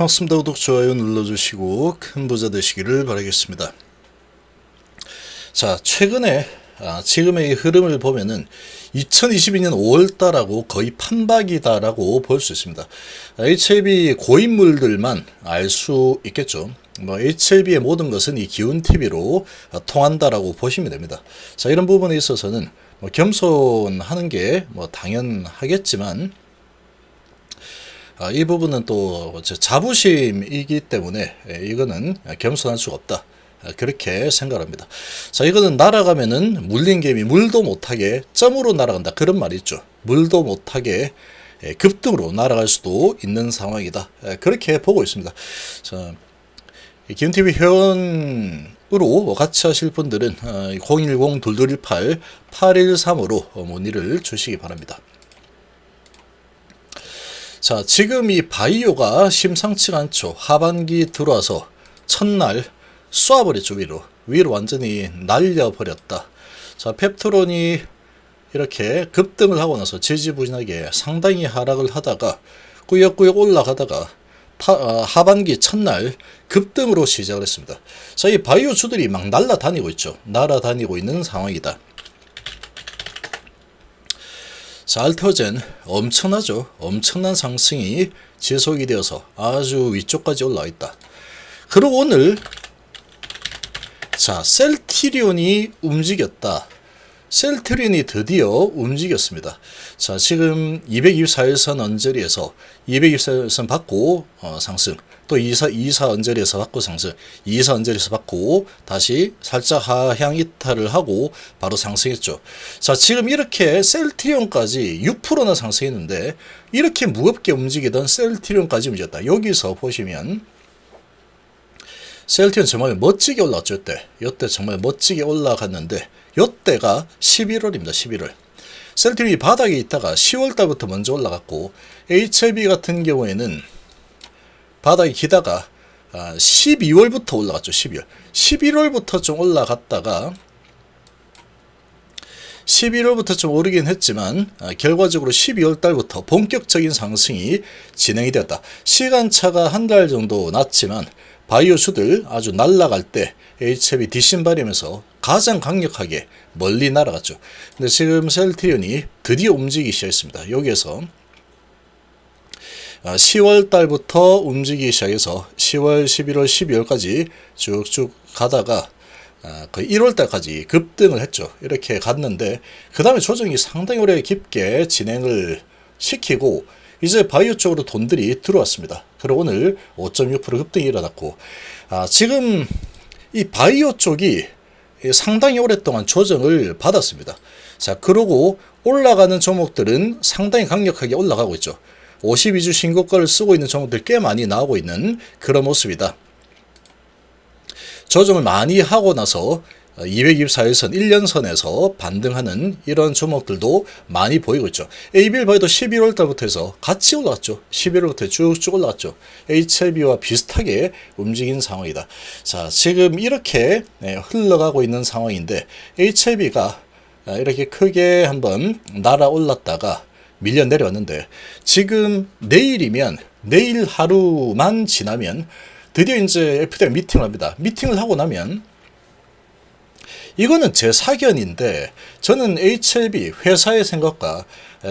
반갑습니다. 구독, 좋아요 눌러주시고 큰 부자 되시기를 바라겠습니다. 자, 최근에 지금의 흐름을 보면은 2022년 5월달하고 거의 판박이다라고 볼 수 있습니다. HLB 고인물들만 알 수 있겠죠. HLB의 모든 것은 이 기운TV로 통한다라고 보시면 됩니다. 자, 이런 부분에 있어서는 겸손하는 게 당연하겠지만, 이 부분은 또 자부심이기 때문에 이거는 겸손할 수가 없다, 그렇게 생각합니다. 자, 이거는 날아가면은 물린 개미 물도 못하게 점으로 날아간다, 그런 말이 있죠. 물도 못하게 급등으로 날아갈 수도 있는 상황이다, 그렇게 보고 있습니다. 자, 기운TV 회원으로 같이 하실 분들은 010-2218-8135로 문의를 주시기 바랍니다. 자, 지금 이 바이오가 심상치가 않죠. 하반기 들어와서 첫날 쏴버렸죠. 위로 완전히 날려버렸다. 자, 펩트론이 이렇게 급등을 하고 나서 지지부진하게 상당히 하락을 하다가 꾸역꾸역 올라가다가 하반기 첫날 급등으로 시작을 했습니다. 자, 이 바이오주들이 막 날아다니고 있죠. 날아다니고 있는 상황이다. 자, 알테오젠 엄청나죠. 엄청난 상승이 지속이 되어서 아주 위쪽까지 올라와 있다. 그리고 오늘 자, 셀트리온이 움직였다. 셀트리온이 드디어 움직였습니다. 자, 지금 224일선 언저리에서 224일선 받고 상승, 또 24 언저리에서 받고 상승, 24 언저리에서 받고 다시 살짝 하향 이탈을 하고 바로 상승했죠. 자, 지금 이렇게 셀트리온까지 6%나 상승했는데, 이렇게 무겁게 움직이던 셀트리온까지 움직였다. 여기서 보시면 셀트리온 정말 멋지게 올라왔죠. 이때 정말 멋지게 올라갔는데, 이때가 11월입니다. 11월. 셀트리온이 바닥에 있다가 10월달부터 먼저 올라갔고, HLB 같은 경우에는 바닥에 기다가 12월부터 올라갔죠. 11월부터 좀 올라갔다가 11월부터 좀 오르긴 했지만 결과적으로 12월달부터 본격적인 상승이 진행이 되었다. 시간차가 한 달 정도 났지만 바이오수들 아주 날아갈 때 HLB 뒷심발이면서 가장 강력하게 멀리 날아갔죠. 근데 지금 셀트리온이 드디어 움직이기 시작했습니다. 여기에서 10월 달부터 움직이기 시작해서 10월, 11월, 12월까지 쭉쭉 가다가 거의 1월 달까지 급등을 했죠. 이렇게 갔는데, 그 다음에 조정이 상당히 오래 깊게 진행을 시키고 이제 바이오 쪽으로 돈들이 들어왔습니다. 그리고 오늘 5.6% 급등이 일어났고, 지금 이 바이오 쪽이 상당히 오랫동안 조정을 받았습니다. 자, 그러고 올라가는 종목들은 상당히 강력하게 올라가고 있죠. 52주 신고가를 쓰고 있는 종목들 꽤 많이 나오고 있는 그런 모습이다. 조정을 많이 하고 나서 224일선 1년선에서 반등하는 이런 종목들도 많이 보이고 있죠. ABL바이도 11월 달부터 해서 같이 올라갔죠. 11월부터 쭉쭉 올라갔죠. HLB와 비슷하게 움직인 상황이다. 자, 지금 이렇게 흘러가고 있는 상황인데, HLB가 이렇게 크게 한번 날아올랐다가 밀려 내려왔는데, 지금 내일이면, 내일 하루만 지나면 드디어 이제 FDA가 미팅을 합니다. 미팅을 하고 나면 이거는 제 사견인데, 저는 HLB 회사의 생각과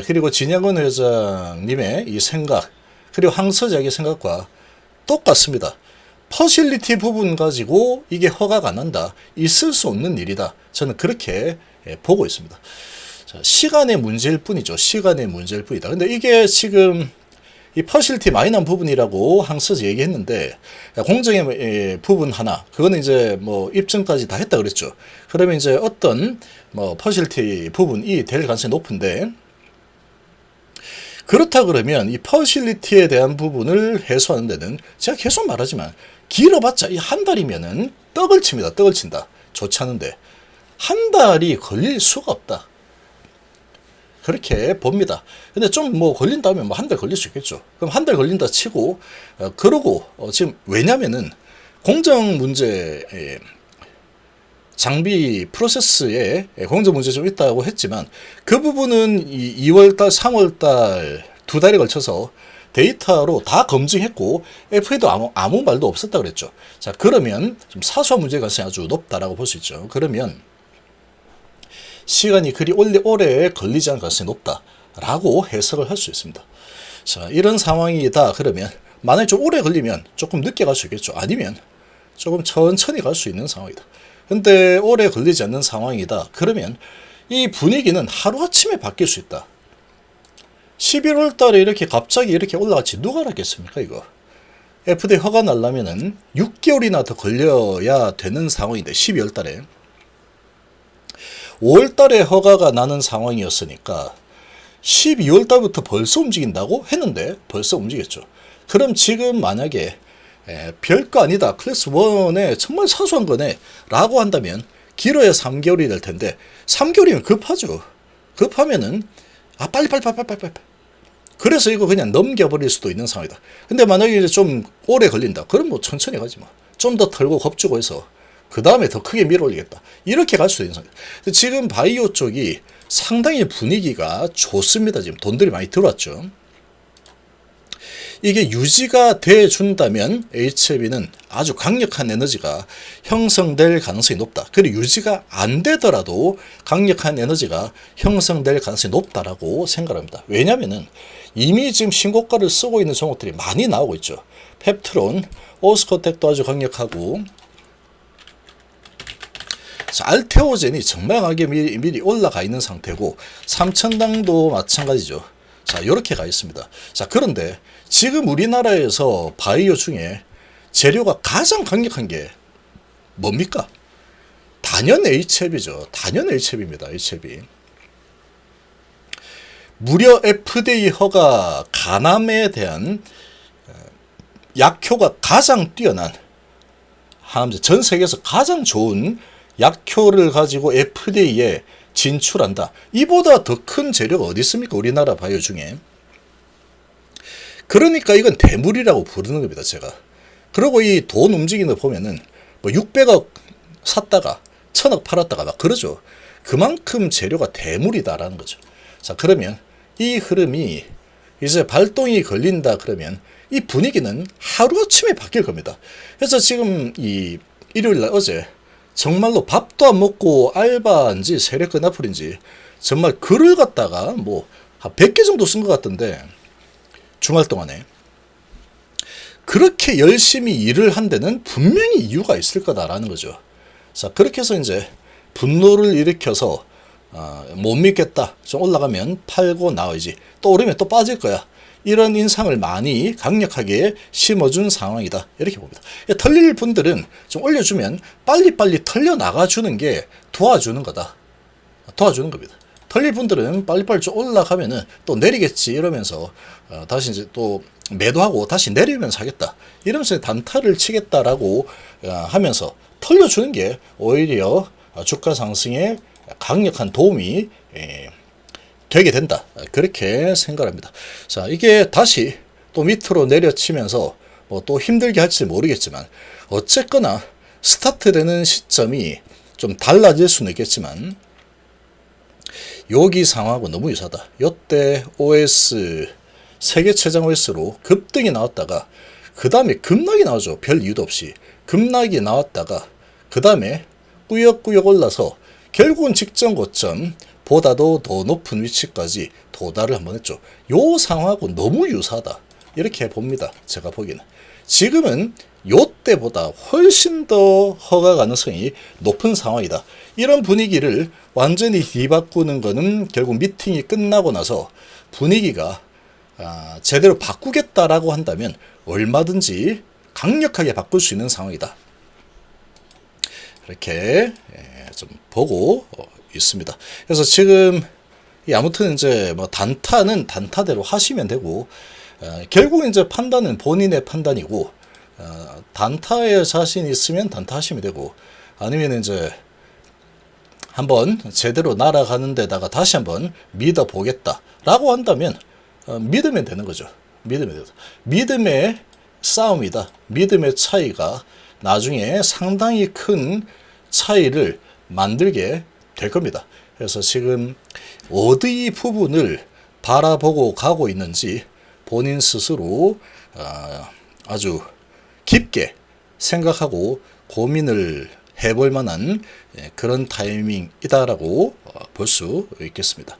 그리고 진양건 회장님의 이 생각, 그리고 황서작의 생각과 똑같습니다. 퍼실리티 부분 가지고 이게 허가가 안 난다, 있을 수 없는 일이다, 저는 그렇게 보고 있습니다. 자, 시간의 문제일 뿐이죠. 시간의 문제일 뿐이다. 근데 이게 지금 이 퍼실리티 마이너한 부분이라고 항상 얘기했는데, 공정의 부분 하나, 그거는 이제 입증까지 다 했다 그랬죠. 그러면 이제 어떤 퍼실리티 부분이 될 가능성이 높은데, 그렇다 그러면 이 퍼실리티에 대한 부분을 해소하는 데는 제가 계속 말하지만 길어봤자 이 한 달이면은 떡을 칩니다. 떡을 친다. 좋지 않은데 한 달이 걸릴 수가 없다, 그렇게 봅니다. 근데 좀 걸린다면 한 달 걸릴 수 있겠죠. 그럼 한 달 걸린다 치고, 그러고 지금 왜냐면은 공정 문제, 장비 프로세스에 공정 문제 좀 있다고 했지만, 그 부분은 2월달, 3월달 두 달에 걸쳐서 데이터로 다 검증했고 FA도 아무 말도 없었다 그랬죠. 자, 그러면 좀 사소한 문제 가능성이 아주 높다라고 볼 수 있죠. 그러면 시간이 그리 오래 걸리지 않을 가능성이 높다라고 해석을 할 수 있습니다. 자, 이런 상황이다 그러면 만약에 좀 오래 걸리면 조금 늦게 갈 수 있겠죠. 아니면 조금 천천히 갈 수 있는 상황이다. 근데 오래 걸리지 않는 상황이다 그러면 이 분위기는 하루아침에 바뀔 수 있다. 11월 달에 이렇게 갑자기 이렇게 올라갔지 누가 알았겠습니까 이거. FDA 허가 나려면은 6개월이나 더 걸려야 되는 상황인데 12월 달에 5월 달에 허가가 나는 상황이었으니까 12월 달부터 벌써 움직인다고 했는데 벌써 움직였죠. 그럼 지금 만약에 별거 아니다. 클래스 1에 정말 사소한 거네 라고 한다면 길어야 3개월이 될 텐데 3개월이면 급하죠. 급하면은 빨리 그래서 이거 그냥 넘겨버릴 수도 있는 상황이다. 근데 만약에 이제 좀 오래 걸린다. 그럼 뭐 천천히 가지 뭐. 좀 더 털고 겁주고 해서 그 다음에 더 크게 밀어 올리겠다. 이렇게 갈 수도 있는 상황이다. 지금 바이오 쪽이 상당히 분위기가 좋습니다. 지금 돈들이 많이 들어왔죠. 이게 유지가 돼 준다면 HLB는 아주 강력한 에너지가 형성될 가능성이 높다. 그리고 유지가 안 되더라도 강력한 에너지가 형성될 가능성이 높다라고 생각합니다. 왜냐면은 이미 지금 신고가를 쓰고 있는 종목들이 많이 나오고 있죠. 펩트론, 오스코텍도 아주 강력하고, 자, 알테오젠이 정말 강하게 미리 올라가 있는 상태고, 삼천당도 마찬가지죠. 자, 이렇게 가 있습니다. 자, 그런데 지금 우리나라에서 바이오 중에 재료가 가장 강력한 게 뭡니까? 단연 HLB죠. 단연 HLB입니다. HLB. 무려 FDA 허가 간암에 대한 약효가 가장 뛰어난, 전 세계에서 가장 좋은 약효를 가지고 FDA에 진출한다. 이보다 더 큰 재료가 어디 있습니까? 우리나라 바이오 중에. 그러니까 이건 대물이라고 부르는 겁니다, 제가. 그리고 이 돈 움직이는 거 보면은 뭐 600억 샀다가 1000억 팔았다가 막 그러죠. 그만큼 재료가 대물이다라는 거죠. 자, 그러면 이 흐름이 이제 발동이 걸린다 그러면 이 분위기는 하루아침에 바뀔 겁니다. 그래서 지금 이 일요일날 어제 정말로 밥도 안 먹고 알바인지 세력 근화풀인지 정말 글을 갖다가 뭐 한 100개 정도 쓴 것 같던데 주말 동안에 그렇게 열심히 일을 한 데는 분명히 이유가 있을 거다라는 거죠. 자, 그렇게 해서 이제 분노를 일으켜서 못 믿겠다. 좀 올라가면 팔고 나와야지. 또 오르면 또 빠질 거야. 이런 인상을 많이 강력하게 심어준 상황이다. 이렇게 봅니다. 털릴 분들은 좀 올려주면 빨리빨리 털려 나가주는 게 도와주는 거다. 도와주는 겁니다. 털릴 분들은 빨리빨리 좀 올라가면은 또 내리겠지 이러면서 다시 이제 또 매도하고 다시 내리면서 하겠다. 이러면서 단타를 치겠다라고 하면서 털려주는 게 오히려 주가 상승에 강력한 도움이 되게 된다. 그렇게 생각합니다. 자, 이게 다시 또 밑으로 내려치면서 뭐 또 힘들게 할지 모르겠지만 어쨌거나 스타트되는 시점이 좀 달라질 수는 있겠지만 여기 상황하고 너무 유사하다. 이때 OS 세계 최장 OS로 급등이 나왔다가 그 다음에 급락이 나오죠. 별 이유도 없이 급락이 나왔다가 그 다음에 꾸역꾸역 올라서 결국은 직전 고점 보다도 더 높은 위치까지 도달을 한번 했죠. 요 상황하고 너무 유사하다. 이렇게 봅니다. 제가 보기에는. 지금은 요 때보다 훨씬 더 허가 가능성이 높은 상황이다. 이런 분위기를 완전히 뒤바꾸는 거는 결국 미팅이 끝나고 나서 분위기가 제대로 바꾸겠다라고 한다면 얼마든지 강력하게 바꿀 수 있는 상황이다. 이렇게 좀 보고 있습니다. 그래서 지금 아무튼 이제 뭐 단타는 단타대로 하시면 되고 결국 이제 판단은 본인의 판단이고 단타에 자신 있으면 단타 하시면 되고 아니면 이제 한번 제대로 날아가는 데다가 다시 한번 믿어 보겠다라고 한다면 믿으면 되는 거죠. 믿으면 되죠. 믿음의 싸움이다. 믿음의 차이가 나중에 상당히 큰 차이를 만들게 될 겁니다. 그래서 지금 어디 부분을 바라보고 가고 있는지 본인 스스로 아주 깊게 생각하고 고민을 해볼 만한 그런 타이밍이다라고 볼 수 있겠습니다.